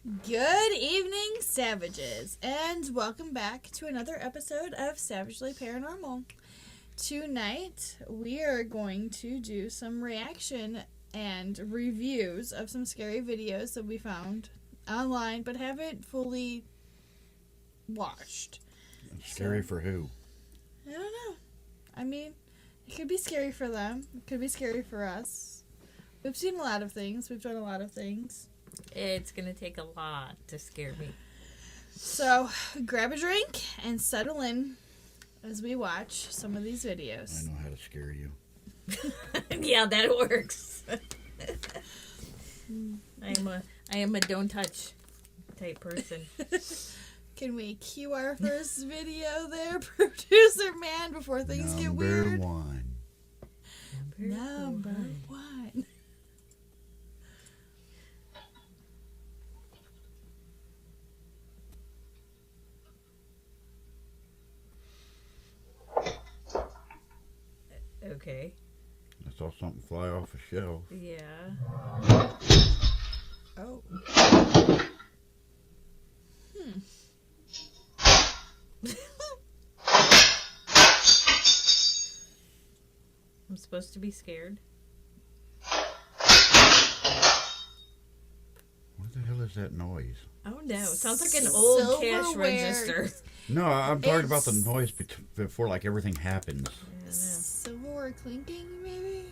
Good evening, savages, and welcome back to another episode of Savagely Paranormal. Tonight, we are going to do some reaction and reviews of some scary videos that we found online but haven't fully watched. Scary for who? I don't know. I mean, it could be scary for them. It could be scary for us. We've seen a lot of things. We've done a lot of things. It's going to take a lot to scare me. So, grab a drink and settle in as we watch some of these videos. I know how to scare you. Yeah, that works. I am a don't touch type person. Can we cue our first video there, producer man, before things get weird? Number one. Okay. I saw something fly off a shelf. Yeah. Oh. I'm supposed to be scared. What the hell is that noise? Oh no, it sounds like an old cash Silverware. register. No, I'm talking about the It's- noise before like everything happens. I Silverware clinking, maybe?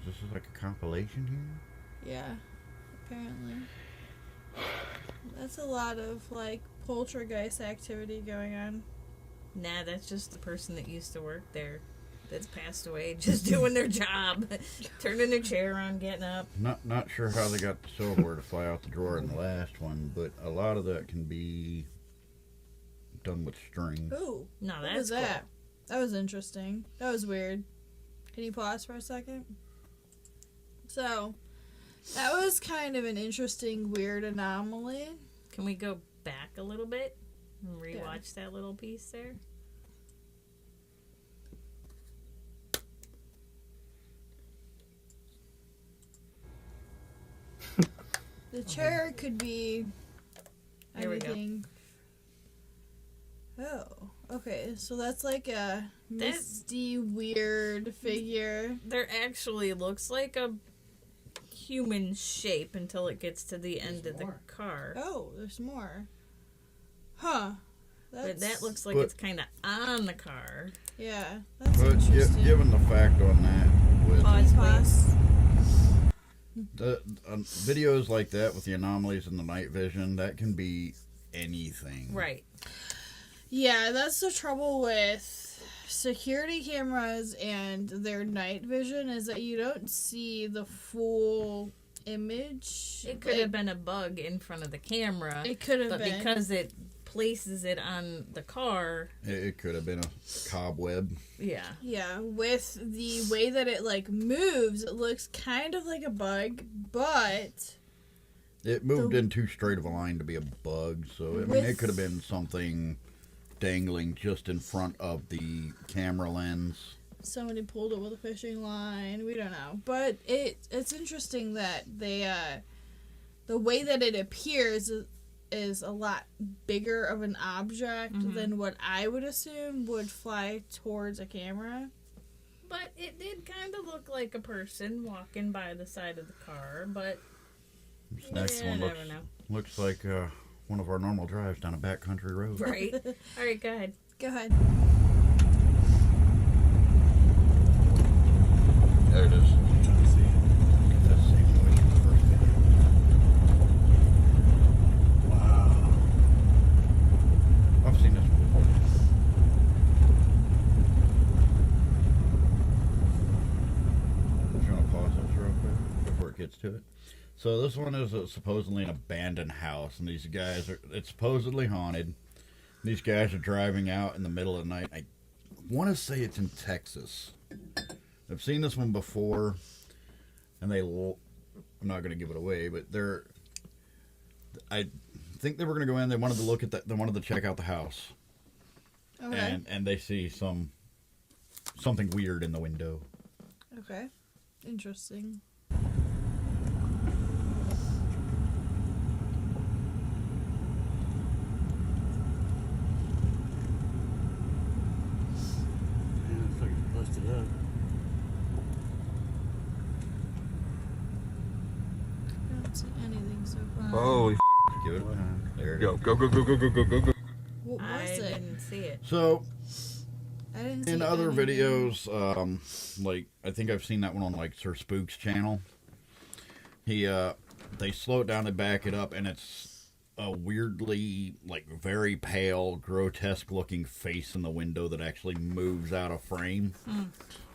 Is this like a compilation here? Yeah, apparently. That's a lot of, like, poltergeist activity going on. Nah, that's just the person that used to work there that's passed away, just doing their job, turning their chair on, getting up. Not sure how they got the silverware to fly out the drawer in the last one, but a lot of that can be done with string. Ooh, No, what that's was that? That was interesting. That was weird. Can you pause for a second? So, that was kind of an interesting, weird anomaly. Cool. Can we go back a little bit and rewatch that little piece there? The chair could be Here we go. anything. Oh, okay. So that's like a misty, weird figure. There actually looks like a human shape until it gets to the end of the car. Oh, there's more. Huh. But that looks like But- it's kind of on the car. Yeah, that's But interesting. given the fact on that, with Pause, Pause. the videos like that with the anomalies in the night vision, that can be anything. Right. Yeah, that's the trouble with security cameras and their night vision is that you don't see the full image. It could have been a bug in front of the camera. It could have But been. because it places it on the car, It could have been a cobweb. yeah. Yeah, with the way that it like moves, it looks kind of like a bug, but It moved in too straight of a line to be a bug, so I mean, it could have been something dangling just in front of the camera lens. somebody pulled it with a fishing line. We don't know, but it's interesting that they the way that it appears is a lot bigger of an object than what I would assume would fly towards a camera. But it did kind of look like a person walking by the side of the car, but This next yeah, one never know. looks like one of our normal drives down a backcountry road. Right. All right, go ahead. Go ahead. There it is. That's the same noise from the first video. Wow. I've seen this one before. I'm trying to pause this real quick before it gets to it. So this one is supposedly an abandoned house, and these guys it's supposedly haunted. These guys are driving out in the middle of the night. I want to say it's in Texas. I've seen this one before, and I'm not going to give it away, but I think they were going to go in. They wanted to look at they wanted to check out the house, Okay. and they see something weird in the window. Okay. Interesting. Holy Give it time. There it Go, is. go, go, go, go, go, go, go, go. What I was it? didn't see it. So, I didn't see in other anything. videos, like, I think I've seen that one on, like, Sir Spook's channel. They slow it down and back it up, and it's a weirdly, like, very pale, grotesque-looking face in the window that actually moves out of frame.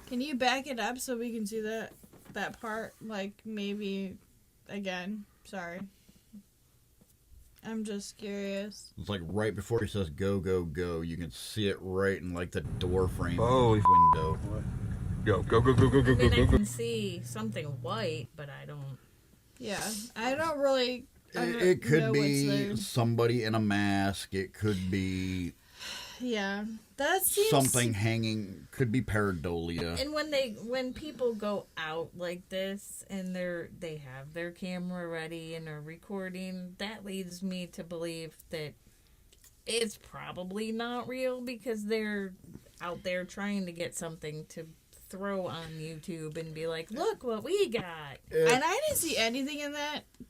Can you back it up so we can see that part? Like, maybe again. Sorry. I'm just curious. It's like right before he says go, go, go, you can see it right in like the door frame Holy of the window. Go, go, go, go, go, go, I go, mean, I go, go. can see something white, but I don't. Yeah, I don't really. I don't It could know what's be there. somebody in a mask. It could be Yeah, that seems something hanging. Could be pareidolia. And when people go out like this and they have their camera ready and are recording, that leads me to believe that it's probably not real because they're out there trying to get something to throw on YouTube and be like, look what we got. And I didn't see anything in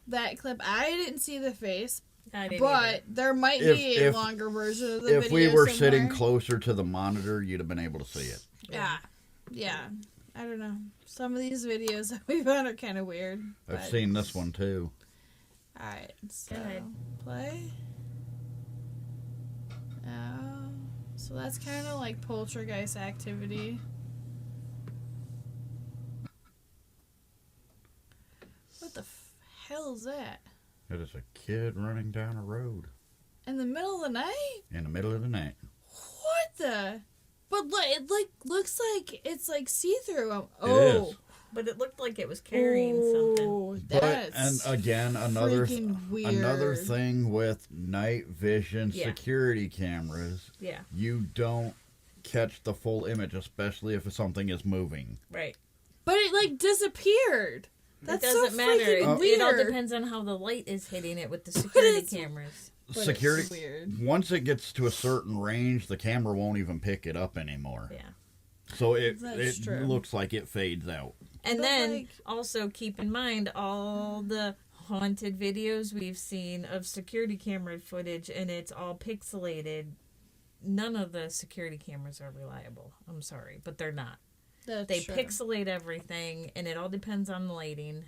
that clip. I didn't see the face, I didn't but either. there might If- be a if- longer version of the If video we were somewhere. sitting closer to the monitor, you'd have been able to see it. Yeah. I don't know. Some of these videos that we found are kind of weird. I've but- seen this one too. Alright, so Go ahead. play. So that's kind of like poltergeist activity. What the hell is that? It is a kid running down a road In the middle of the night? in the middle of the night. What the? But it looks like it's like see-through. It Oh, is. But it looked like it was carrying something. oh, But that's and again, another freaking weird. another thing with night vision Yeah. security cameras, Yeah, you don't catch the full image, especially if something is moving. right. But it like disappeared. That's it doesn't so matter. freaking It weird. all depends on how the light is hitting it with the security it's- cameras. But Security. It's weird. Once it gets to a certain range, the camera won't even pick it up anymore. Yeah. So it That's true. looks like it fades out. And But, then like- also keep in mind all the haunted videos we've seen of security camera footage and it's all pixelated. None of the security cameras are reliable. I'm sorry, but they're not. That's They true. pixelate everything and it all depends on the lighting.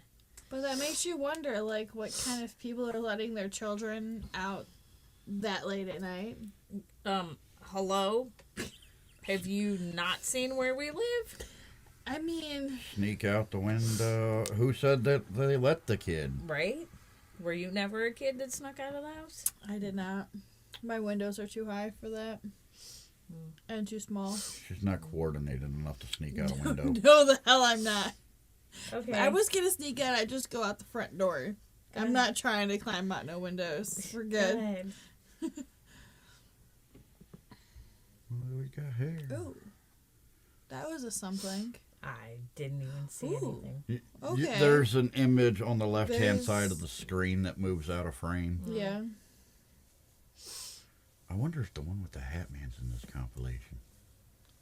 But that makes you wonder, like, what kind of people are letting their children out that late at night. Hello? Have you not seen where we live? I mean, Sneak out the window. Who said that they let the kid? Right? Were you never a kid that snuck out of the house? I did not. My windows are too high for that. And too small. She's not coordinated enough to sneak out a window. No, the hell I'm not. Okay. If I was gonna sneak out, I'd just go out the front door. I'm not trying to climb out no windows. We're Go good. ahead. What do we got here? Ooh. That was a something. I didn't even see Ooh. anything. Okay. There's an image on the left-hand There's- side of the screen that moves out of frame. Yeah. I wonder if the one with the Hat Man's in this compilation.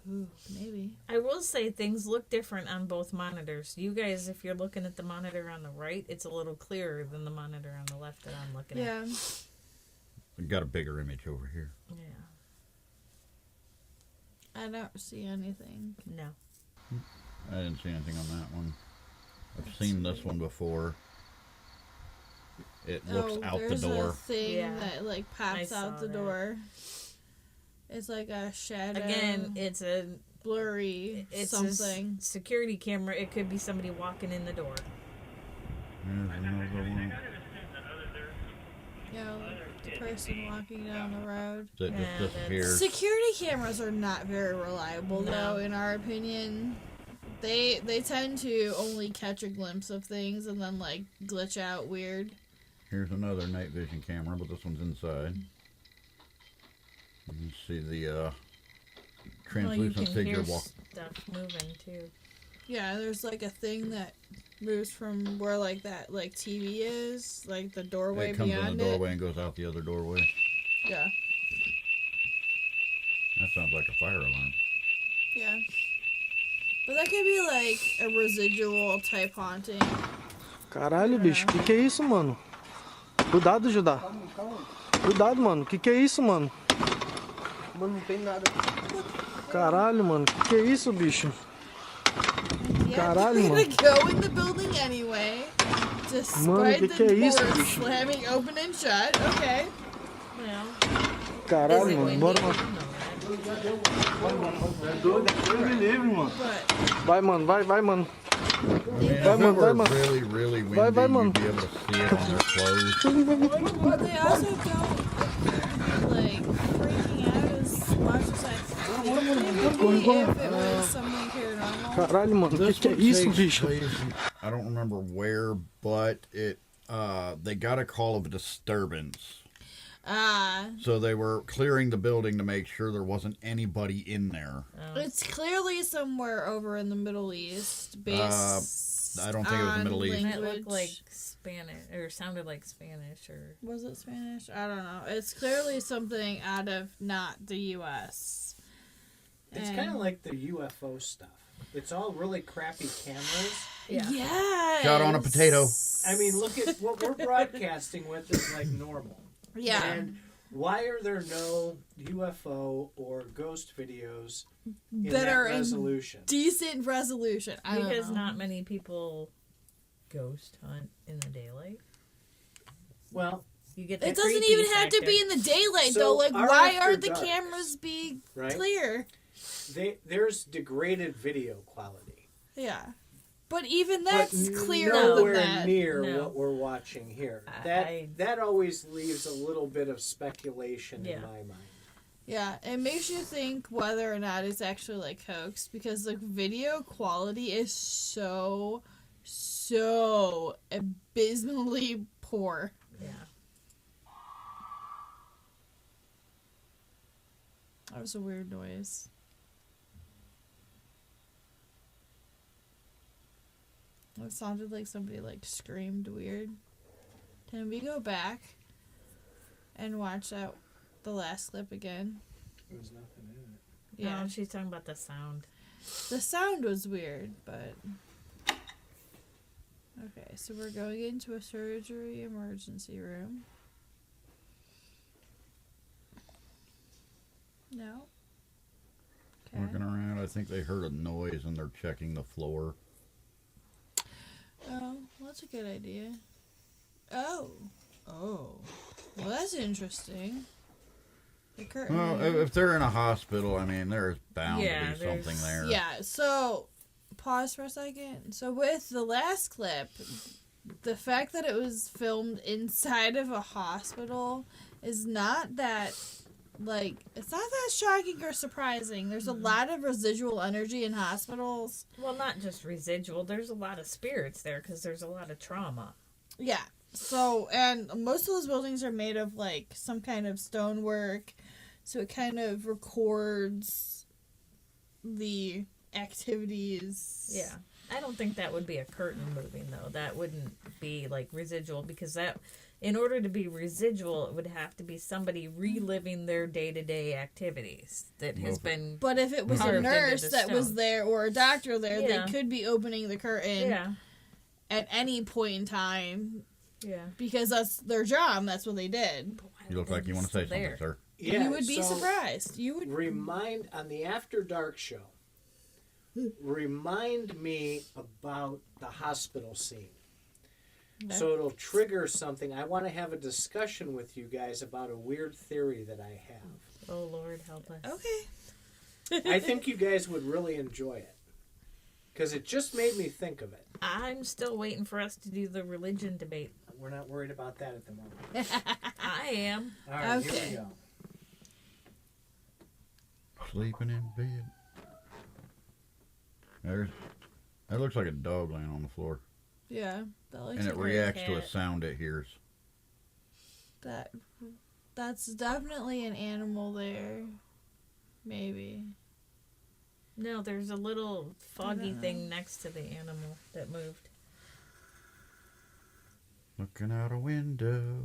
Ooh, maybe. I will say things look different on both monitors. You guys, if you're looking at the monitor on the right, it's a little clearer than the monitor on the left that I'm looking at. Yeah. We got a bigger image over here. Yeah. I don't see anything. No. I didn't see anything on that one. I've seen this one before. It looks out the there's door. a thing Yeah. that like pops I out saw the that. door. It's like a shadow. Again, it's a blurry it's something. a security camera. It could be somebody walking in the door. There's another one. You know, the person walking down the road. That Yeah, just that's- disappears. Security cameras are not very reliable, No. though. In our opinion, they tend to only catch a glimpse of things and then like glitch out weird. Here's another night vision camera, but this one's inside. You can see the Well, you translucent can figure hear walk. stuff moving too. Yeah, there's like a thing that moves from where like that like TV is, like the doorway It comes in beyond the doorway and goes out the other doorway. it. Yeah, That sounds like a fire alarm. yeah. But that could be like a residual type haunting. Caralho, bicho, que é isso, mano? Cuidado, Judá. Cuidado, mano. Que é isso, mano? Mano, não tem nada. Caralho, mano. Que é isso, bicho? Yeah, Caralho, you're mano. gonna go in the building anyway. Mano, Despite que é the isso, door bicho? slamming open and shut. Okay. Well, is Caralho, it mano. windy? Bora, mano. No. É doido, Deus me livre, mano. But Vai, mano. Vai, mano. I mean, if Vai, it mano, vai, were mano. really, really windy, Vai, mano. you'd be able to see it on their clothes. but they also don't like freaking out as much as I thought. Maybe if it was something paranormal. Caralho, mano. This Que é one isso, takes bicho? place in- I don't remember where, but they got a call of a disturbance. So they were clearing the building to make sure there wasn't anybody in there. It's clearly somewhere over in the Middle East, based. I don't think it was the on Middle East. And it language. looked like Spanish, or sounded like Spanish, or Was it Spanish? I don't know. It's clearly something out of not the U.S. It's And- kind of like the UFO stuff. It's all really crappy cameras. Yes. Shot on a potato. I mean, look at what we're broadcasting with is like normal. Yeah. And why are there no UFO or ghost videos in That that are in resolution? decent resolution. I don't because know. not many people ghost hunt in the daylight. Well, You get that It doesn't creepy even have to factor. be in the daylight So though. Like, our why After aren't the Darks, cameras be right? clear? There's degraded video quality. Yeah. But even But that's clearer nowhere than that. near No. what we're watching here. I- That always leaves a little bit of speculation Yeah. in my mind. Yeah, it makes you think whether or not it's actually like hoax because the video quality is so abysmally poor. Yeah. That was a weird noise. It sounded like somebody like screamed weird. Can we go back and watch the last clip again? There was nothing in it. Yeah. No, she's talking about the sound. The sound was weird, but okay, so we're going into a surgery emergency room. No. Okay. Looking around, I think they heard a noise and they're checking the floor. Oh, well, that's a good idea. Oh. Well, that's interesting. The curtain. Well, if they're in a hospital, I mean, there's bound Yeah, to be something there. Yeah, so pause for a second. So with the last clip, the fact that it was filmed inside of a hospital is not that it's not that shocking or surprising. There's a lot of residual energy in hospitals. Well, not just residual. There's a lot of spirits there because there's a lot of trauma. Yeah. So, and most of those buildings are made of some kind of stonework, so it kind of records the activities. Yeah. I don't think that would be a curtain moving, though. That wouldn't be residual because in order to be residual, it would have to be somebody reliving their day-to-day activities that has been. But if it was a Carved into nurse the that was stone. there or a doctor there, Yeah. they could be opening the curtain Yeah. at any point in time Yeah. because that's their job. That's what they did. You look like you want to say something, sir. Yeah, You would be so surprised. You would. Remind on the After Dark show. Remind me about the hospital scene. Okay. So it'll trigger something. I want to have a discussion with you guys about a weird theory that I have. Oh, Lord, help us. Okay. I think you guys would really enjoy it. Because it just made me think of it. I'm still waiting for us to do the religion debate. We're not worried about that at the moment. I am. All right, here Okay. we go. Sleeping in bed. That looks like a dog laying on the floor. Yeah. That looks And it like reacts to a cat. sound it hears. that's definitely an animal there. Maybe. No, there's a little foggy know. thing next to the animal that moved. Looking out a window.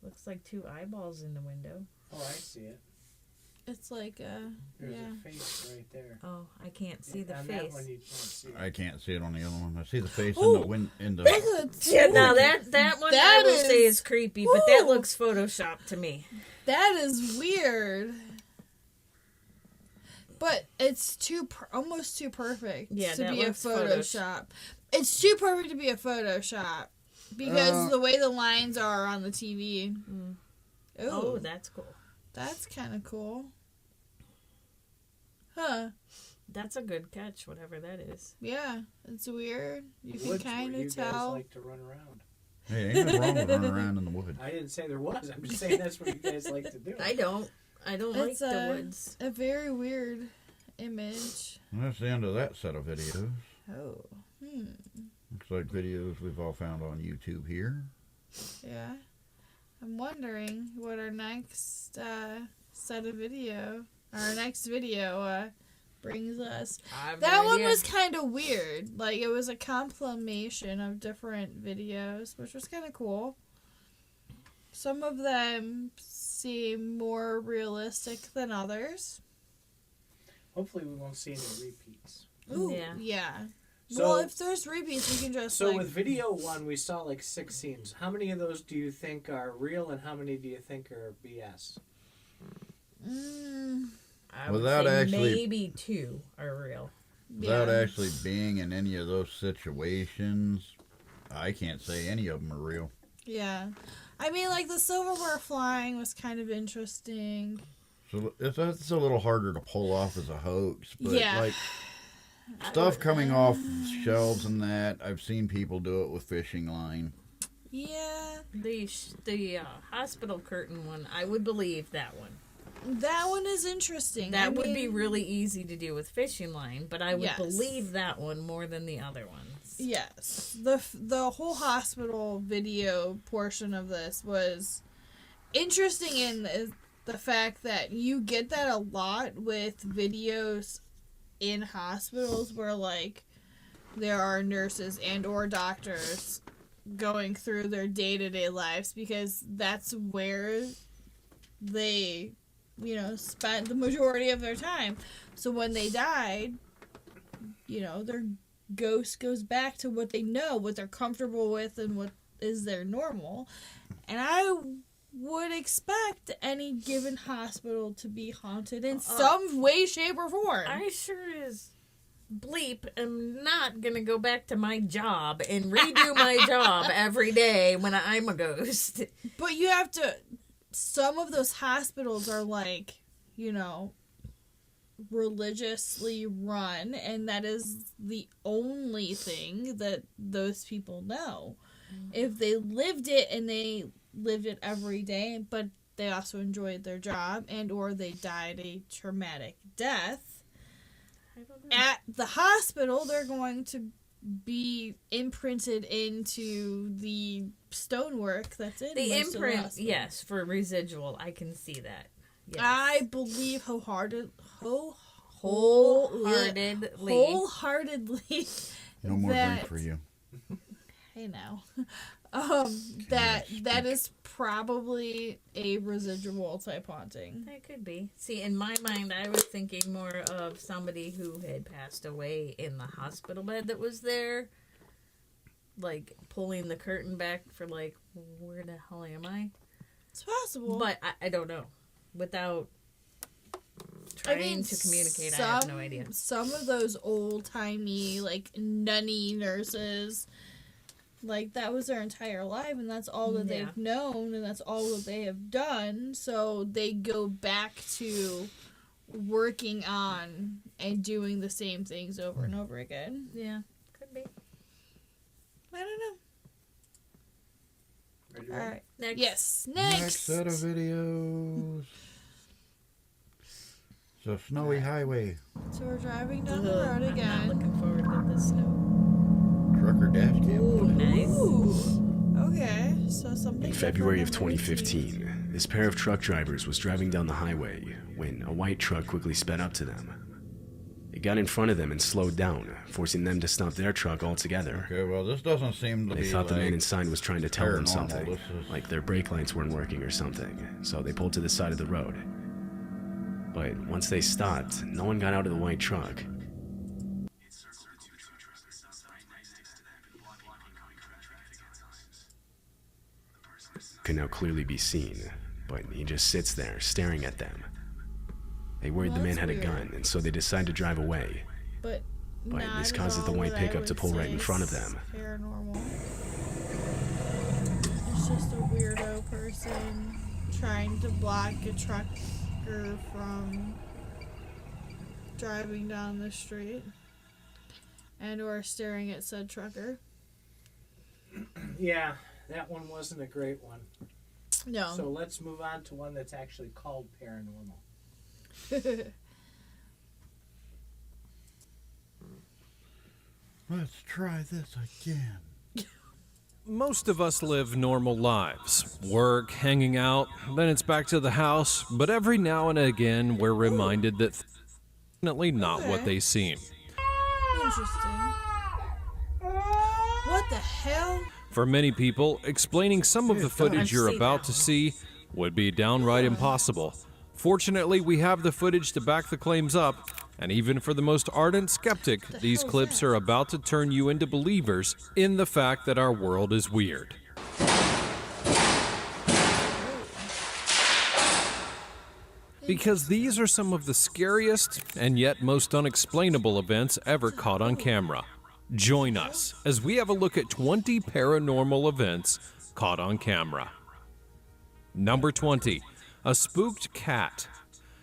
Looks like two eyeballs in the window. Oh, I see it. It's like There's yeah. a face right there. Oh, I can't see the On face. that one you can't see it. I can't see it on the other one. I see the face Ooh. in the. Look at Yeah, now that one That I will say is- is creepy, but that Woo. looks photoshopped to me. That is weird. But it's almost too perfect Yeah, to that be a looks Photoshop. It's too perfect to be a Photoshop because the way the lines are on the TV. Mm. Ooh, Oh, that's cool. that's kind of cool. Huh? That's a good catch, whatever that is. Yeah, it's weird. You can Woods kind where you of guys tell. like to run around. Hey, ain't nothing wrong with running around in the woods. I didn't say there was. I'm just saying that's what you guys like to do. I don't like It's the woods. a very weird image. And that's the end of that set of videos. Oh, Looks like videos we've all found on YouTube here. yeah. I'm wondering what our next set of video, our next video brings us. I have That no one idea. was kind of weird. Like, it was a compilation of different videos, which was kind of cool. Some of them seem more realistic than others. Hopefully we won't see any repeats. Ooh, Yeah. yeah. So, Well, if there's repeats, we can just, so like... with video one, we saw like 6 scenes. How many of those do you think are real and how many do you think are BS? I would Without say actually- maybe 2 are real. Without yeah. actually being in any of those situations, I can't say any of them are real. Yeah. I mean, like, the silverware flying was kind of interesting. So it's a little harder to pull off as a hoax, but Yeah. like stuff coming off shelves and that, I've seen people do it with fishing line. Yeah. The hospital curtain one, I would believe that one. That one is interesting. That I would be mean, really easy to do with fishing line, but I would Yes. believe that one more than the other ones. Yes. The whole hospital video portion of this was interesting in the fact that you get that a lot with videos in hospitals where, like, there are nurses and or doctors going through their day-to-day lives because that's where they, spent the majority of their time. So when they died, their ghost goes back to what they know, what they're comfortable with, and what is their normal. And I would expect any given hospital to be haunted in some way, shape, or form. I sure as bleep am not gonna go back to my job and redo my job every day when I'm a ghost. But you have to. Some of those hospitals are like, religiously run, and that is the only thing that those people know. If they lived it and they lived it every day, but they also enjoyed their job and or they died a traumatic death I don't know. at the hospital, they're going to be imprinted into the stonework that's in The most of imprint, hospitals. yes, for residual, I can see that. Yes. I believe wholeheartedly No more that, drink for you. Hey now, that is probably a residual type haunting. That could be. See, in my mind, I was thinking more of somebody who had passed away in the hospital bed that was there. Like, pulling the curtain back for, like, where the hell am I? It's possible, But I don't know. Without trying to communicate, I have no idea. Some of those old timey, like, nunny nurses, like, that was their entire life, and that's all that Yeah. they've known, and that's all that they have done. So they go back to working on and doing the same things over and over again. Yeah, could be. I don't know. Ready, All ready? right. Next. Yes. Next Next. set of videos. It's a snowy highway. So we're driving down the Ugh, road I'm not again. looking forward to the snow. Trucker dash cam. Ooh, nice. Ooh. Okay. So something. In February of different than 2015, this pair of truck drivers was driving down the highway when a white truck quickly sped up to them. It got in front of them and slowed down, forcing them to stop their truck altogether. Okay, well, this doesn't seem to They be thought the like man inside was trying to tell them paranormal. something, This is- like their brake lights weren't working or something, so they pulled to the side of the road. But once they stopped, no one got out of the white truck. Could now clearly be seen, but he just sits there staring at them. They worried Well, the man that's had a weird. gun, and so they decide to drive away. But But not this at causes the all white what I pickup to would pull right say in front of is them. Paranormal. It's just a weirdo person trying to block a trucker from driving down the street and or staring at said trucker. Yeah, that one wasn't a great one. No. So let's move on to one that's actually called paranormal. Let's try this again. Most of us live normal lives. Work, hanging out, then it's back to the house, but every now and again we're reminded that definitely not what they seem. Interesting. What the hell? For many people, explaining some of the footage I've you're seen about that to one. see would be downright impossible. Fortunately, we have the footage to back the claims up, and even for the most ardent skeptic, these hell's clips that? are about to turn you into believers in the fact that our world is weird. Because these are some of the scariest and yet most unexplainable events ever caught on camera. Join us as we have a look at 20 paranormal events caught on camera. Number 20, a spooked cat.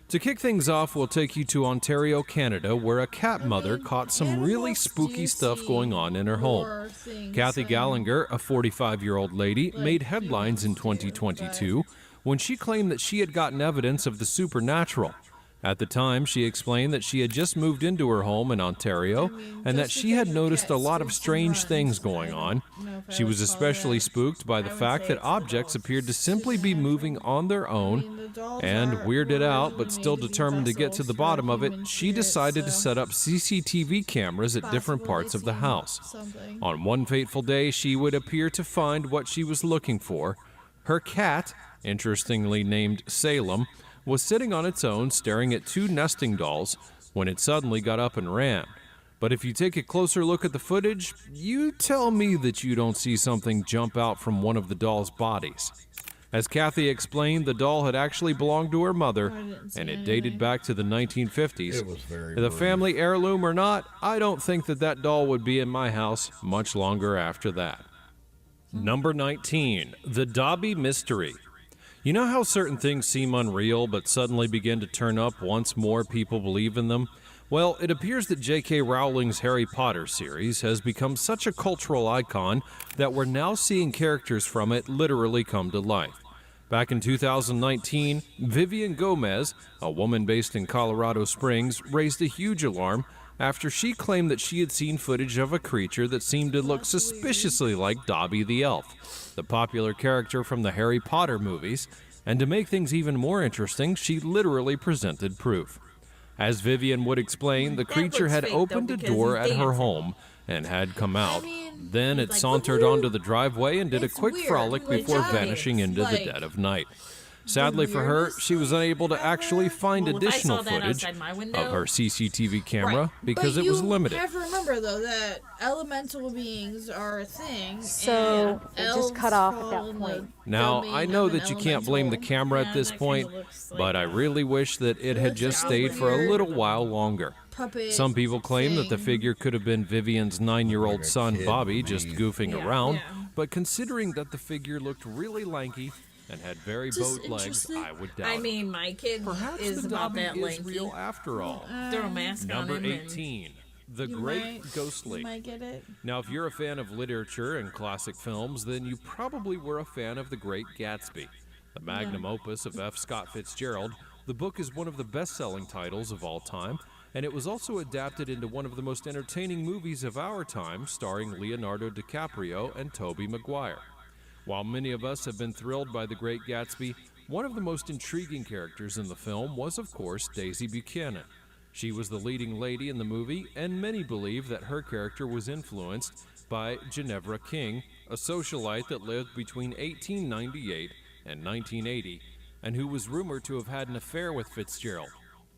To kick things off, we'll take you to Ontario, Canada, where a cat mother caught some really spooky stuff going on in her home. Kathy Gallinger, a 45-year-old lady, made headlines in 2022 when she claimed that she had gotten evidence of the supernatural. At the time, she explained that she had just moved into her home in Ontario and that she had noticed a lot of strange things going on. She was especially spooked by the fact that objects appeared to simply be moving on their own, and weirded out but still determined to get to the bottom of it, she decided to set up CCTV cameras at different parts of the house. On one fateful day, she would appear to find what she was looking for. Her cat, interestingly named Salem, was sitting on its own staring at two nesting dolls when it suddenly got up and ran. But if you take a closer look at the footage, you tell me that you don't see something jump out from one of the dolls' bodies. As Kathy explained, the doll had actually belonged to her mother, and it dated back to the 1950s. It was very The brief. family heirloom or not, I don't think that doll would be in my house much longer after that. Number 19, the Dobby Mystery. You know how certain things seem unreal but suddenly begin to turn up once more people believe in them? Well, it appears that J.K. Rowling's Harry Potter series has become such a cultural icon that we're now seeing characters from it literally come to life. Back in 2019, Vivian Gomez, a woman based in Colorado Springs, raised a huge alarm after she claimed that she had seen footage of a creature that seemed to look suspiciously like Dobby the Elf, the popular character from the Harry Potter movies, and to make things even more interesting, she literally presented proof. As Vivian would explain, the creature looks had fake, though, opened a because door he's at her dancing. home and had come out. Then it like, sauntered "Woohoo!" onto the driveway and did a It's quick weird, frolic like before giants, vanishing into like, the dead of night. Sadly for her, weirdest she was unable to actually find Well, if I additional saw that footage outside my of window- her CCTV camera Right. because But it was you limited. have to remember, though, that elemental beings are a thing. So and it just cut elves off at fall that in the point. Now, domain I know of an that you can't blame the elemental. camera Yeah, at this that kinda point, looks like but I that. really wish that it had just stayed for a little while longer. Puppet Some people claim that the thing. figure could have been Vivian's 9-year-old son, kid Bobby, to just me. goofing Yeah, around, yeah. but considering that the figure looked really lanky and had very Just bowed legs, interesting. I would doubt I it. mean, my kid Perhaps is the about Dobby that is lanky. real after all. Throw a mask Number on him and 18, The You Great might- Ghostly. You might get it. Now, if you're a fan of literature and classic films, then you probably were a fan of The Great Gatsby. The magnum opus of F. Scott Fitzgerald, the book is one of the best-selling titles of all time, and it was also adapted into one of the most entertaining movies of our time, starring Leonardo DiCaprio and Tobey Maguire. While many of us have been thrilled by The Great Gatsby, one of the most intriguing characters in the film was, of course, Daisy Buchanan. She was the leading lady in the movie, and many believe that her character was influenced by Ginevra King, a socialite that lived between 1898 and 1980, and who was rumored to have had an affair with Fitzgerald.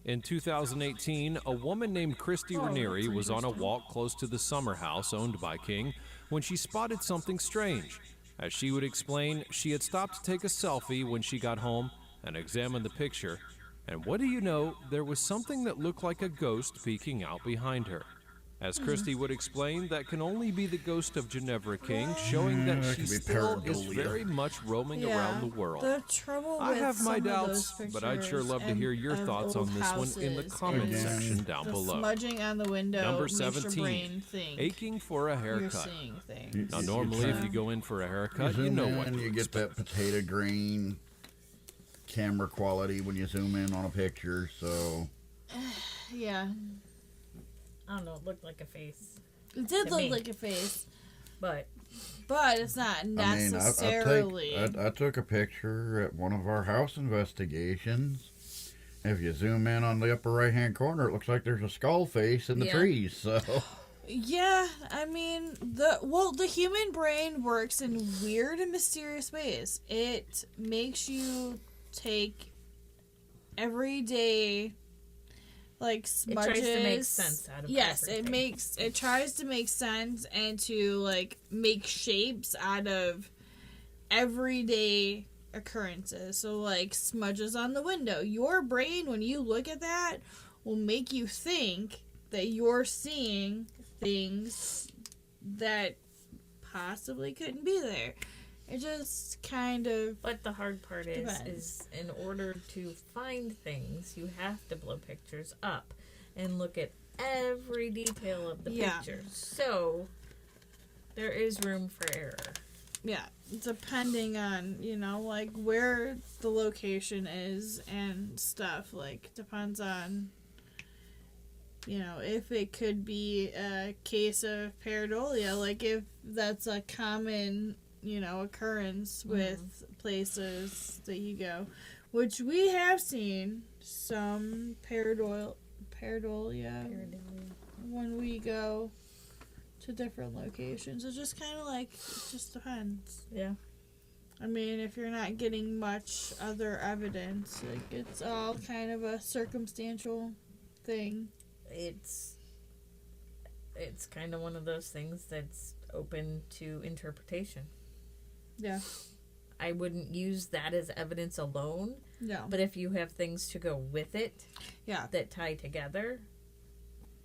In 2018, a woman named Christy Ranieri was on a walk close to the summer house owned by King when she spotted something strange. As she would explain, she had stopped to take a selfie when she got home and examined the picture. And what do you know, there was something that looked like a ghost peeking out behind her. As Christy would explain, that can only be the ghost of Ginevra King, showing that It she could be still is pareidolia. very much roaming around the world. The trouble with I have my some of doubts, those but I'd sure pictures love to hear your of thoughts old on this one in the houses comment is section down the below. Smudging on the window Number makes your 17, brain think aching for a you're haircut. seeing things. Now, normally, if you go in for a haircut, zoom you know in, what to you get that potato green camera quality when you zoom in on a picture. So Yeah, I don't know. It looked like a face, it did To look me. like a face, but but it's not necessarily. I took a picture at one of our house investigations. If you zoom in on the upper right hand corner, it looks like there's a skull face in the Yeah. trees. So Yeah, I mean the human brain works in weird and mysterious ways. It makes you take everyday like smudges. tries to make sense out of yes, everything. it tries to make sense and to like make shapes out of everyday occurrences. So like smudges on the window. Your brain when you look at that will make you think that you're seeing things that possibly couldn't be there. It just kind of But the hard part Depends. is in order to find things, you have to blow pictures up and look at every detail of the Yeah. picture. So there is room for error. yeah, depending on, like where the location is and stuff, like depends on if it could be a case of pareidolia, like if that's a common occurrence with places that you go, which we have seen some pareidolia when we go to different locations. It just kind of like, it just depends. Yeah. I mean, if you're not getting much other evidence, like it's all kind of a circumstantial thing. It's kind of one of those things that's open to interpretation. Yeah. I wouldn't use that as evidence alone, No. but if you have things to go with it Yeah, that tie together,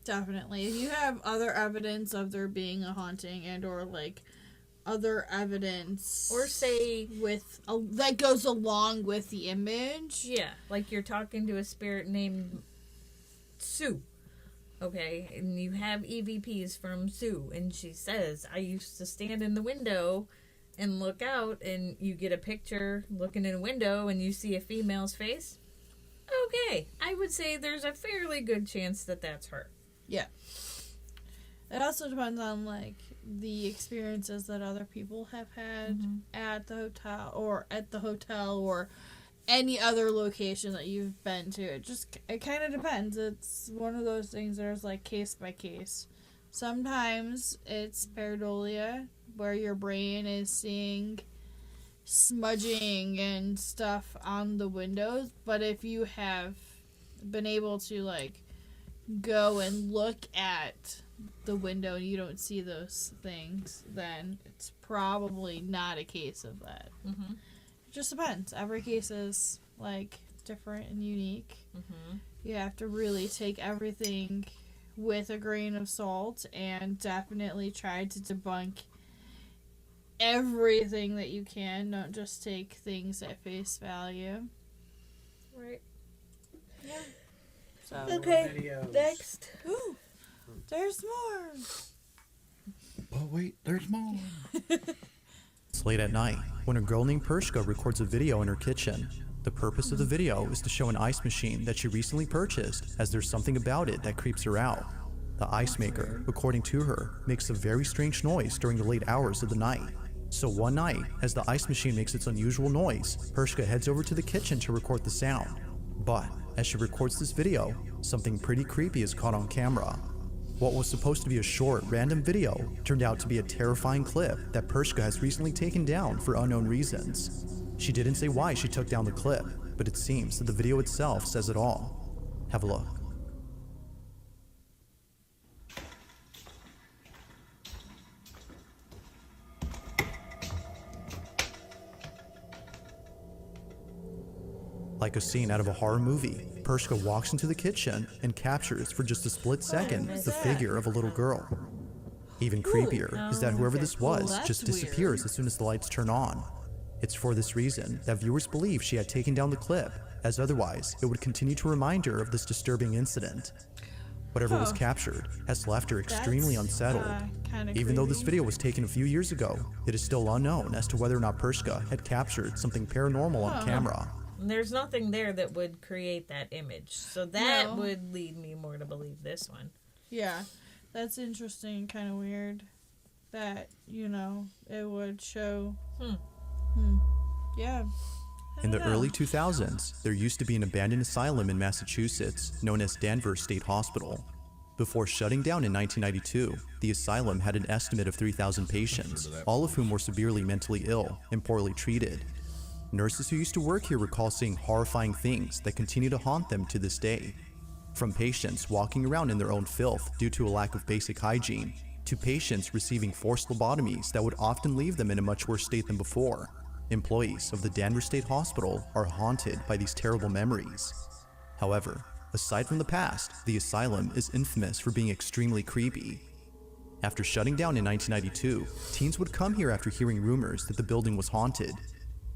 definitely. If you have other evidence of there being a haunting and or like other evidence or say, with that goes along with the image. yeah, like you're talking to a spirit named Sue, okay, and you have EVPs from Sue, and she says, I used to stand in the window and look out, and you get a picture looking in a window and you see a female's face. Okay, I would say there's a fairly good chance that that's her. Yeah. It also depends on like the experiences that other people have had at the hotel or any other location that you've been to. It kind of depends. It's one of those things that's like case by case. Sometimes it's pareidolia, where your brain is seeing smudging and stuff on the windows, but if you have been able to like go and look at the window and you don't see those things, then it's probably not a case of that. Mm-hmm. It just depends. Every case is like different and unique. Mm-hmm. You have to really take everything with a grain of salt and definitely try to debunk everything that you can. Don't just take things at face value. Right. Yeah. So Okay, Videos. next. Ooh, there's more. oh wait, there's more. It's late at night when a girl named Pershka records a video in her kitchen. The purpose of the video is to show an ice machine that she recently purchased, as there's something about it that creeps her out. The ice maker, according to her, makes a very strange noise during the late hours of the night. So one night, as the ice machine makes its unusual noise, Pershka heads over to the kitchen to record the sound. But as she records this video, something pretty creepy is caught on camera. What was supposed to be a short, random video turned out to be a terrifying clip that Pershka has recently taken down for unknown reasons. She didn't say why she took down the clip, but it seems that the video itself says it all. Have a look. Like a scene out of a horror movie, Pershka walks into the kitchen and captures for just a split second what's the that? figure of a little girl. Even creepier is that whoever this Well, was that's just disappears as soon as the lights turn on. It's for this reason that viewers believe she had taken down the clip, as otherwise it would continue to remind her of this disturbing incident. Whatever was Huh. captured has left her extremely That's, unsettled. kinda Even though this creepy. video was taken a few years ago, it is still unknown as to whether or not Pershka had captured something paranormal on camera. There's nothing there that would create that image. So that No. would lead me more to believe this one. Yeah, that's interesting, kind of weird. That, it would show. Yeah. I In the don't know. early 2000s, there used to be an abandoned asylum in Massachusetts known as Danvers State Hospital. Before shutting down in 1992, the asylum had an estimate of 3,000 patients, all of whom were severely mentally ill and poorly treated. Nurses who used to work here recall seeing horrifying things that continue to haunt them to this day. From patients walking around in their own filth due to a lack of basic hygiene, to patients receiving forced lobotomies that would often leave them in a much worse state than before. Employees of the Danvers State Hospital are haunted by these terrible memories. However, aside from the past, the asylum is infamous for being extremely creepy. After shutting down in 1992, teens would come here after hearing rumors that the building was haunted.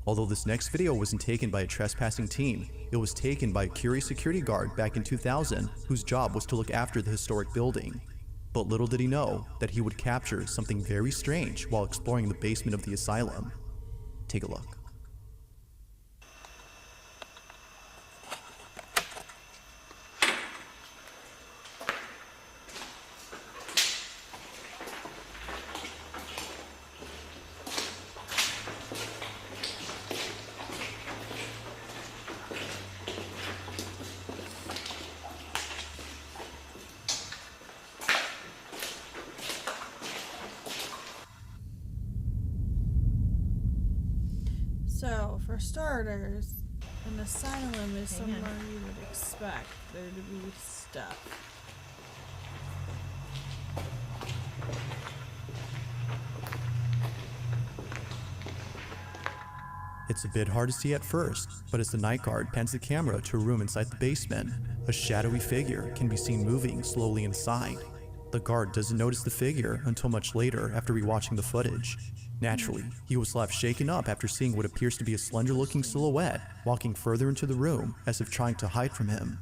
Although this next video wasn't taken by a trespassing teen, it was taken by a curious security guard back in 2000 whose job was to look after the historic building. But little did he know that he would capture something very strange while exploring the basement of the asylum. Take a look. So, for starters, an asylum is Hang on. somewhere you would expect there to be stuff. It's a bit hard to see at first, but as the night guard pans the camera to a room inside the basement, a shadowy figure can be seen moving slowly inside. The guard doesn't notice the figure until much later after rewatching the footage. Naturally, he was left shaken up after seeing what appears to be a slender-looking silhouette walking further into the room as if trying to hide from him.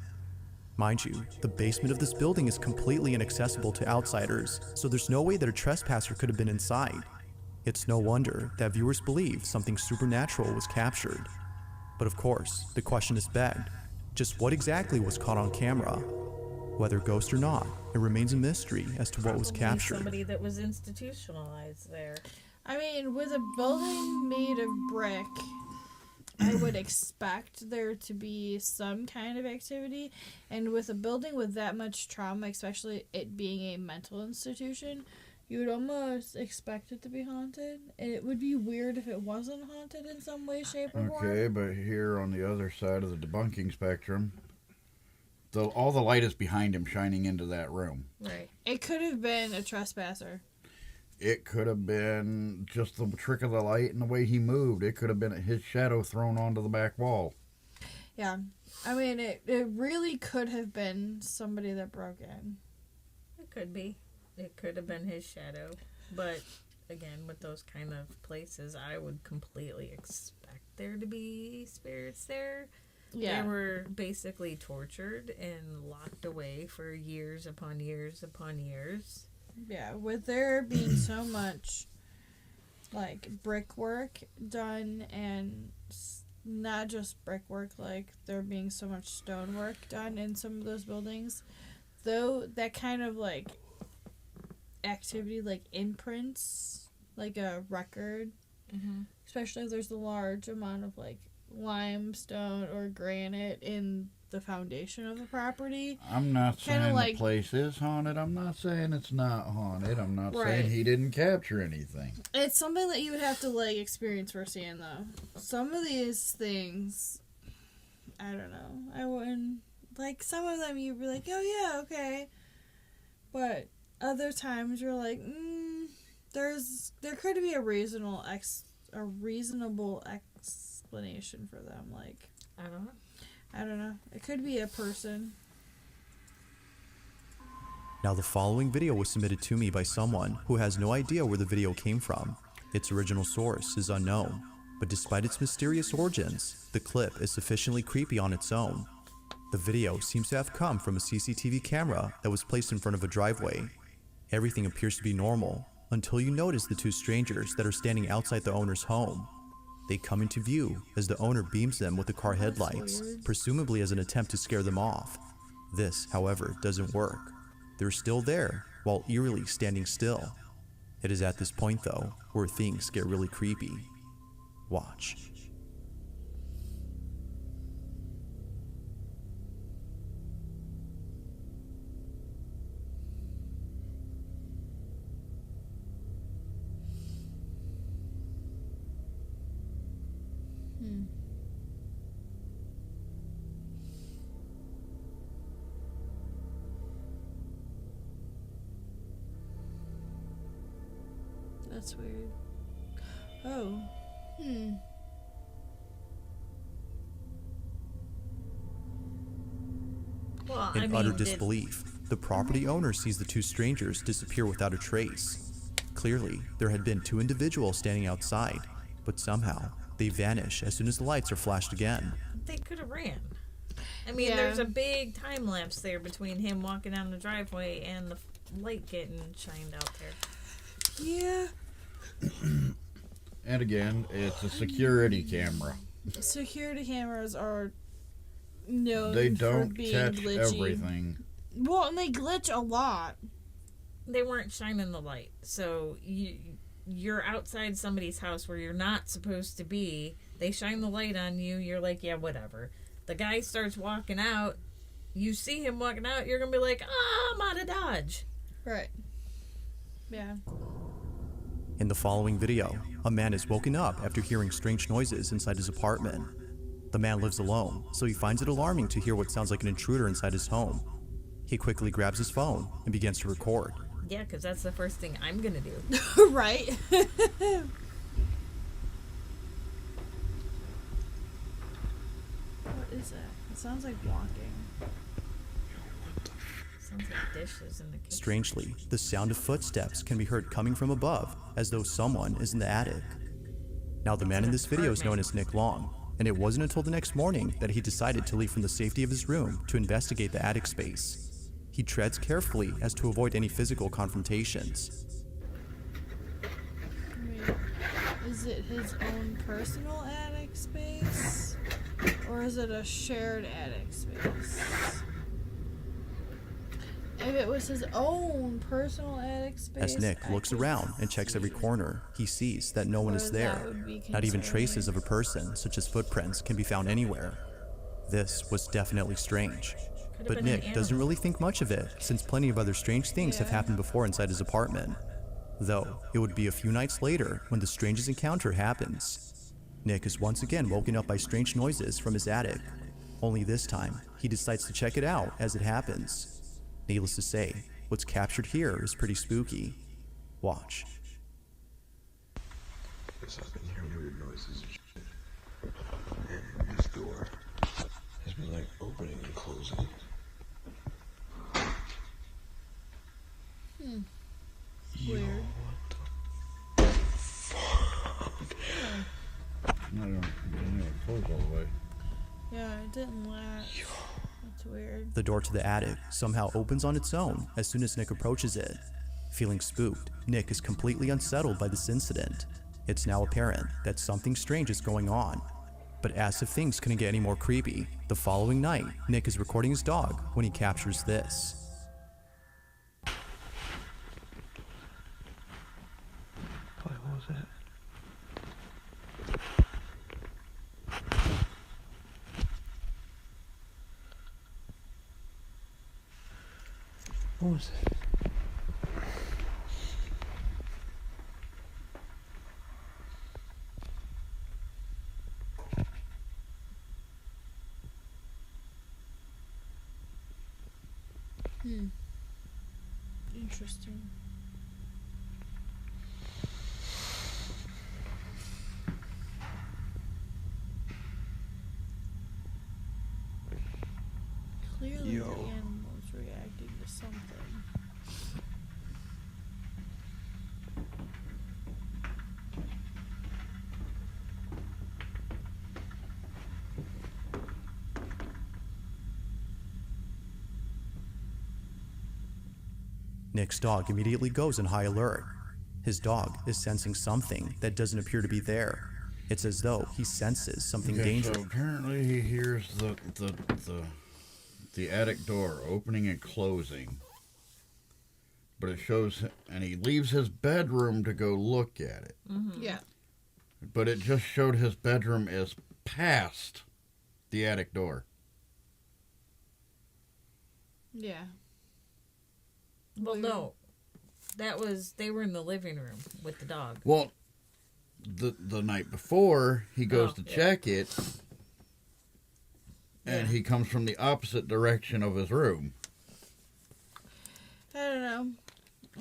Mind you, the basement of this building is completely inaccessible to outsiders, so there's no way that a trespasser could have been inside. It's no wonder that viewers believe something supernatural was captured. But of course, the question is begged. Just what exactly was caught on camera? Whether ghost or not, it remains a mystery as to what was Probably captured. Somebody that was institutionalized there. I mean, with a building made of brick, I would expect there to be some kind of activity. And with a building with that much trauma, especially it being a mental institution, you would almost expect it to be haunted. And it would be weird if it wasn't haunted in some way, shape, or form. Okay, but here on the other side of the debunking spectrum, all the light is behind him shining into that room. Right. It could have been a trespasser. It could have been just the trick of the light and the way he moved. It could have been his shadow thrown onto the back wall. Yeah. I mean, it really could have been somebody that broke in. It could be. It could have been his shadow. But again, with those kind of places, I would completely expect there to be spirits there. Yeah. They were basically tortured and locked away for years upon years upon years. Yeah, with there being so much, like, brickwork done, and not just brickwork, like, there being so much stonework done in some of those buildings, though that kind of, like, activity, like imprints, like a record, especially if there's a large amount of, like, limestone or granite in the foundation of the property. I'm not Kinda saying like- the place is haunted. I'm not saying it's not haunted. I'm not Right. saying he didn't capture anything. It's something that you would have to, like, experience firsthand, though. Some of these things, I don't know. I wouldn't Like, some of them you'd be like, oh yeah, okay. But other times you're like, there could be a reasonable explanation for them. Like, I don't know. I don't know. It could be a person. Now, the following video was submitted to me by someone who has no idea where the video came from. Its original source is unknown, but despite its mysterious origins, the clip is sufficiently creepy on its own. The video seems to have come from a CCTV camera that was placed in front of a driveway. Everything appears to be normal until you notice the two strangers that are standing outside the owner's home. They come into view as the owner beams them with the car headlights, presumably as an attempt to scare them off. This, however, doesn't work. They're still there, while eerily standing still. It is at this point, though, where things get really creepy. Watch. That's weird. Oh. Well, In utter disbelief, the property owner sees the two strangers disappear without a trace. Clearly, there had been two individuals standing outside, but somehow they vanish as soon as the lights are flashed again. They could have ran. I mean, Yeah. there's a big time lapse there between him walking down the driveway and the light getting shined out there. Yeah. And again, it's a security camera. Security cameras are known They for don't being catch glitchy. everything. Well, and they glitch a lot. They weren't shining the light, so you're outside somebody's house where you're not supposed to be. They shine the light on you. You're like, yeah, whatever. The guy starts walking out. You see him walking out. You're gonna be like, I'm out of Dodge. Right. Yeah. In the following video, a man is woken up after hearing strange noises inside his apartment. The man lives alone, so he finds it alarming to hear what sounds like an intruder inside his home. He quickly grabs his phone and begins to record. Yeah, because that's the first thing I'm gonna do. Right. What is that? It sounds like walking. Sounds like dishes in the kitchen. Strangely, the sound of footsteps can be heard coming from above, as though someone is in the attic. Now, the man in this video is known as Nick Long, and it wasn't until the next morning that he decided to leave from the safety of his room to investigate the attic space. He treads carefully as to avoid any physical confrontations. Wait, is it his own personal attic space? Or is it a shared attic space? If it was his own personal attic space... As Nick I looks could around and checks every corner, he sees that no one is Or there. that would be Not even concerning. traces of a person, such as footprints, can be found anywhere. This was definitely strange. Could've But been an Nick doesn't animal. really think much of it, since plenty of other strange things have Yeah. happened before inside his apartment. Though, it would be a few nights later when the strangest encounter happens. Nick is once again woken up by strange noises from his attic. Only this time, he decides to check it out as it happens. Needless to say, what's captured here is pretty spooky. Watch. Yes, I've been hearing weird noises and shit. And this door has been like opening and closing. Weird. I don't close all the way. Yeah, it didn't latch. That's weird. The door to the attic somehow opens on its own as soon as Nick approaches it. Feeling spooked, Nick is completely unsettled by this incident. It's now apparent that something strange is going on. But as if things couldn't get any more creepy, the following night, Nick is recording his dog when he captures this. What was that? What was it? Interesting. Clearly Yo. the animal's reacting to something. Nick's dog immediately goes in high alert. His dog is sensing something that doesn't appear to be there. It's as though he senses something dangerous. So apparently he hears the attic door opening and closing. But it shows, and he leaves his bedroom to go look at it. Yeah. But it just showed his bedroom is past the attic door. Yeah. Well, no. They were in the living room with the dog. Well, the night before, he goes to check it, and he comes from the opposite direction of his room. I don't know.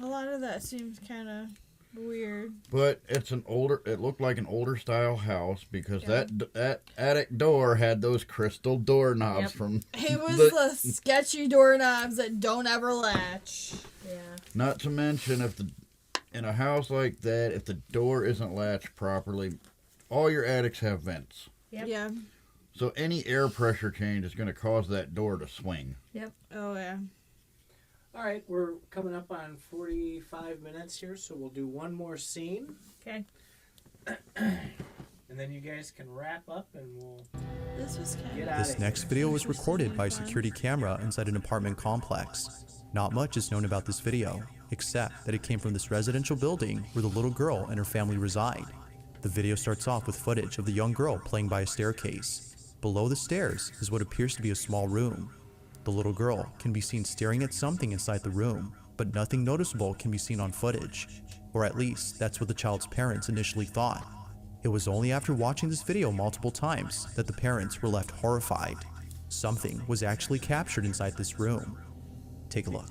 A lot of that seems kind of weird. But it looked like an older style house because that attic door had those crystal doorknobs from... It was the sketchy doorknobs that don't ever latch. Yeah. Not to mention, in a house like that, if the door isn't latched properly, all your attics have vents. Yep. Yeah. So any air pressure change is going to cause that door to swing. Yep. Oh, yeah. All right, we're coming up on 45 minutes here, so we'll do one more scene. Okay. And then you guys can wrap up and we'll This was kind get of... out of This here. next video was recorded by a security camera inside an apartment complex. Not much is known about this video, except that it came from this residential building where the little girl and her family reside. The video starts off with footage of the young girl playing by a staircase. Below the stairs is what appears to be a small room. The little girl can be seen staring at something inside the room, but nothing noticeable can be seen on footage. Or at least, that's what the child's parents initially thought. It was only after watching this video multiple times that the parents were left horrified. Something was actually captured inside this room. Take a look.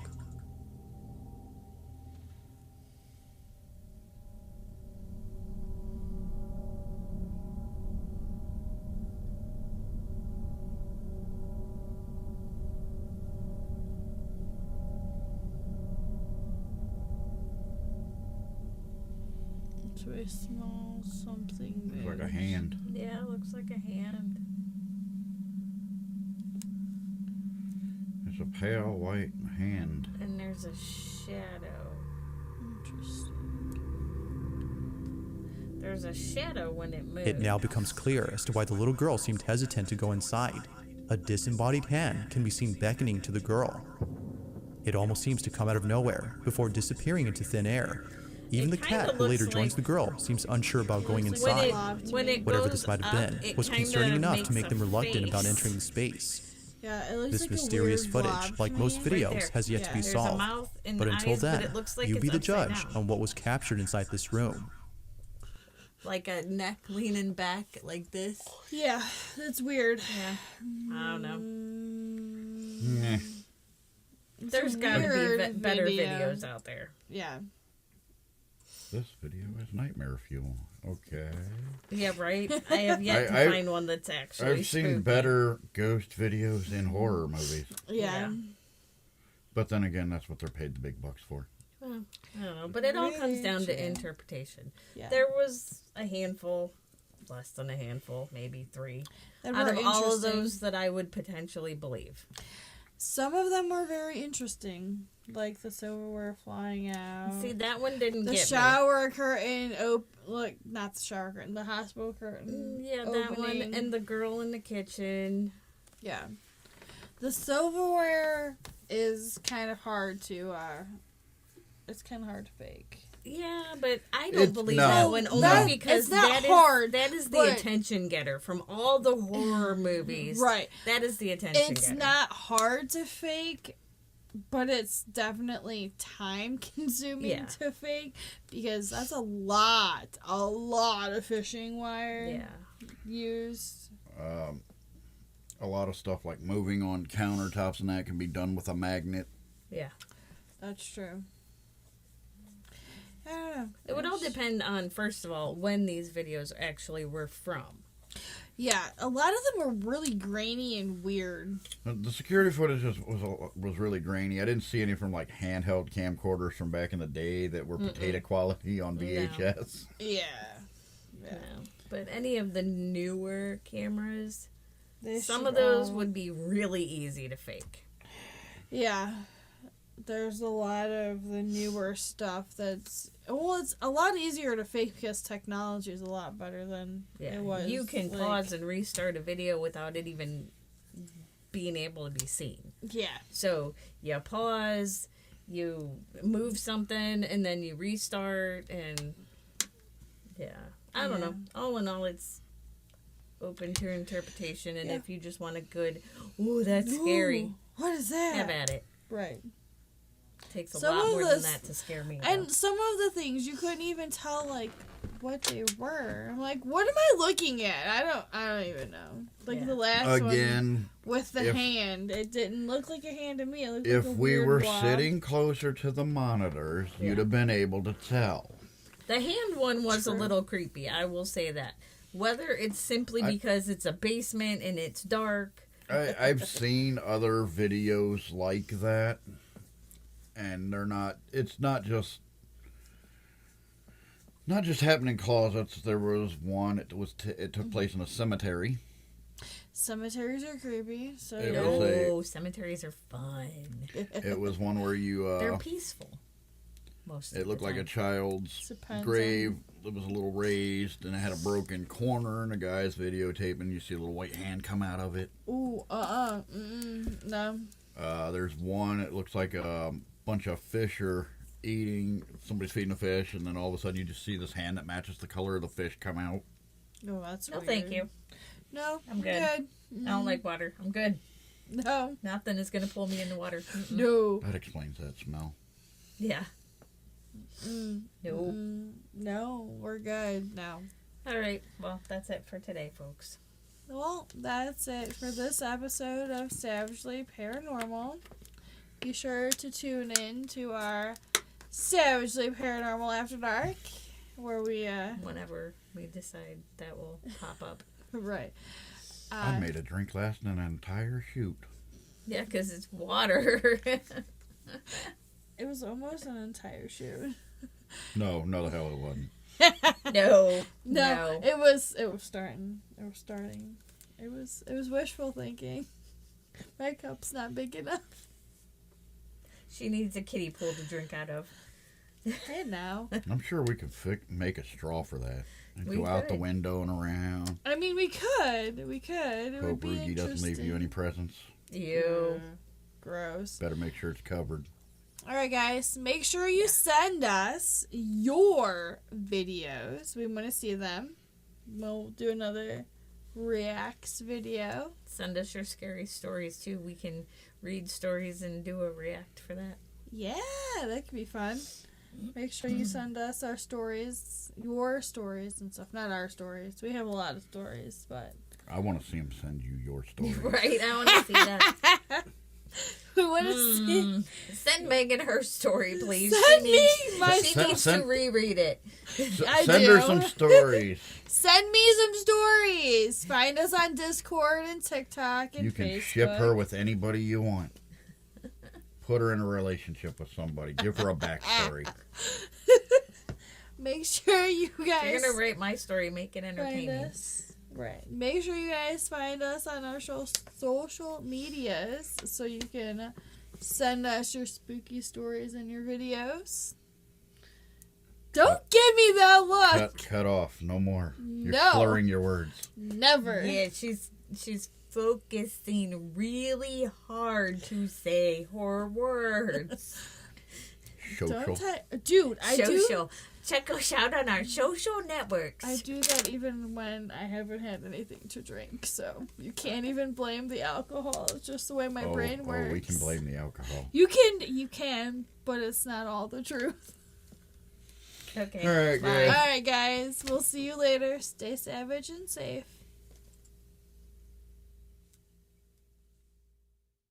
It's very small something. It's like a moves. hand. Yeah, it looks like a hand. It's a pale white hand. And there's a shadow. Interesting. There's a shadow when it moves. It now becomes clear as to why the little girl seemed hesitant to go inside. A disembodied hand can be seen beckoning to the girl. It almost seems to come out of nowhere before disappearing into thin air. Even It the kinda cat who later looks joins like- the girl seems unsure about going Looks inside. like When it Whatever goes this might have up, been it was kinda concerning enough to makes make them a reluctant about face. entering the space. Yeah, it looks This like mysterious a weird footage, blob like to most me. videos, there. has yet to be Yeah. There's a solved. mouth and But until eyes, then, but it looks like you it's be the upside judge down. on what was captured inside this room. Like a neck leaning back like this. Yeah, it's weird. Yeah. I don't know. Meh. There's got to be weird better video. videos out there. Yeah. This video is nightmare fuel. Okay. Yeah, right? I have yet to I- find one that's actually I've seen spooky. better ghost videos in horror movies. Yeah. But then again, that's what they're paid the big bucks for. Well, I don't know, but it all comes down to Really? interpretation. Yeah. There was a handful, less than a handful, maybe 3, That out were of all of interesting. those that I would potentially believe. Some of them were very interesting, like the silverware flying out. See, that one didn't the get shower curtain, not the shower curtain, the hospital me. curtain. Yeah, that one, opening. and the girl in the kitchen. Yeah. The silverware is kind of hard to, it's kind of hard to fake. Yeah, but I don't It's- believe no. that one only That- because it's not that is hard, that is the but- attention getter from all the horror movies. Right. That is the attention It's getter. not hard to fake, but it's definitely time consuming Yeah. to fake because that's a lot of fishing wire Yeah. used. A lot of stuff like moving on countertops and that can be done with a magnet. Yeah. That's true. I don't know. It would all depend on, first of all, when these videos actually were from. Yeah, a lot of them were really grainy and weird. The security footage was really grainy. I didn't see any from like handheld camcorders from back in the day that were potato quality on VHS. Yeah. No. But any of the newer cameras, They some should of those all- would be really easy to fake. Yeah. There's a lot of the newer stuff that's... Well, it's a lot easier to fake because technology is a lot better than it was. You can like- pause and restart a video without it even being able to be seen. Yeah. So you pause, you move something, and then you restart, and I don't know. All in all, it's open to interpretation, and if you just want a good, ooh, that's scary, Ooh, what is that? have at it. Right. Takes a Some lot of more those- than that to scare me. And though. some of the things you couldn't even tell like what they were. I'm like, what am I looking at? I don't even know. Like the last one Again, with the if- hand, it didn't look like a hand to me. It looked if like a we weird were blob. sitting closer to the monitors, you'd have been able to tell. The hand one was a little creepy, I will say that. Whether it's simply because it's a basement and it's dark. I've seen other videos like that, and they're not. It's not just happening in closets. There was one. It took place in a cemetery. Cemeteries are creepy, so It yeah. was a- No, cemeteries are fun. It was one where you. They're peaceful. Most It of looked the like a time. child's Depends grave. It was a little raised, and it had a broken corner. And the guy's videotaping. You see a little white hand come out of it. Ooh, no. There's one. It looks like a bunch of fish are eating. Somebody's feeding a fish, and then all of a sudden you just see this hand that matches the color of the fish come out. No, that's No, weird. thank you. No, I'm good. I don't like water. I'm good. No, Nothing is going to pull me in the water. Mm-mm. no, That explains that smell. Yeah. mm, No. no. We're good now. All right. Well, that's it for today, folks. Well, that's it for this episode of Savagely Paranormal. Be sure to tune in to our Savagely Paranormal After Dark, where we Whenever we decide that will pop up. right. I made a drink last in an entire shoot. Yeah, because it's water. It was almost an entire shoot. No, the hell it wasn't. No. No, it was starting. It was starting. It was wishful thinking. My cup's not big enough. She needs a kiddie pool to drink out of. Hey now. I'm sure we could make a straw for that. And We go out the could. window and around. I mean, we could. It would Hope be Rugi doesn't leave you any presents. Ew. Gross. Better make sure it's covered. All right, guys. Make sure you send us your videos. We want to see them. We'll do another reacts video. Send us your scary stories, too. We can read stories and do a react for that. Yeah, that could be fun. Make sure you send us our stories, your stories and stuff. Not our stories. We have a lot of stories, but I want to see him send you your story. Right? I want to see that. we want to see. Send Megan her story, please. Send she me needs, my she Send- needs send- to reread it. I Send her do. some stories. Send me some stories. Find us on Discord and TikTok and You can Facebook. ship her with anybody you want. Put her in a relationship with somebody. Give her a backstory. Make sure you guys If you're going to rate my story, make it find entertaining. us. Right. Make sure you guys find us on our social medias so you can send us your spooky stories and your videos. Don't give me that look. Cut off. No more. You're No. slurring your words. Never. Yeah, she's focusing really hard to say her words. Social. Dude, I do. Social. Check us out on our social networks. I do that even when I haven't had anything to drink, so you can't even blame the alcohol. It's just the way my brain works. Oh, we can blame the alcohol. You can, but it's not all the truth. Okay. All right, bye. guys. All right, guys. We'll see you later. Stay savage and safe.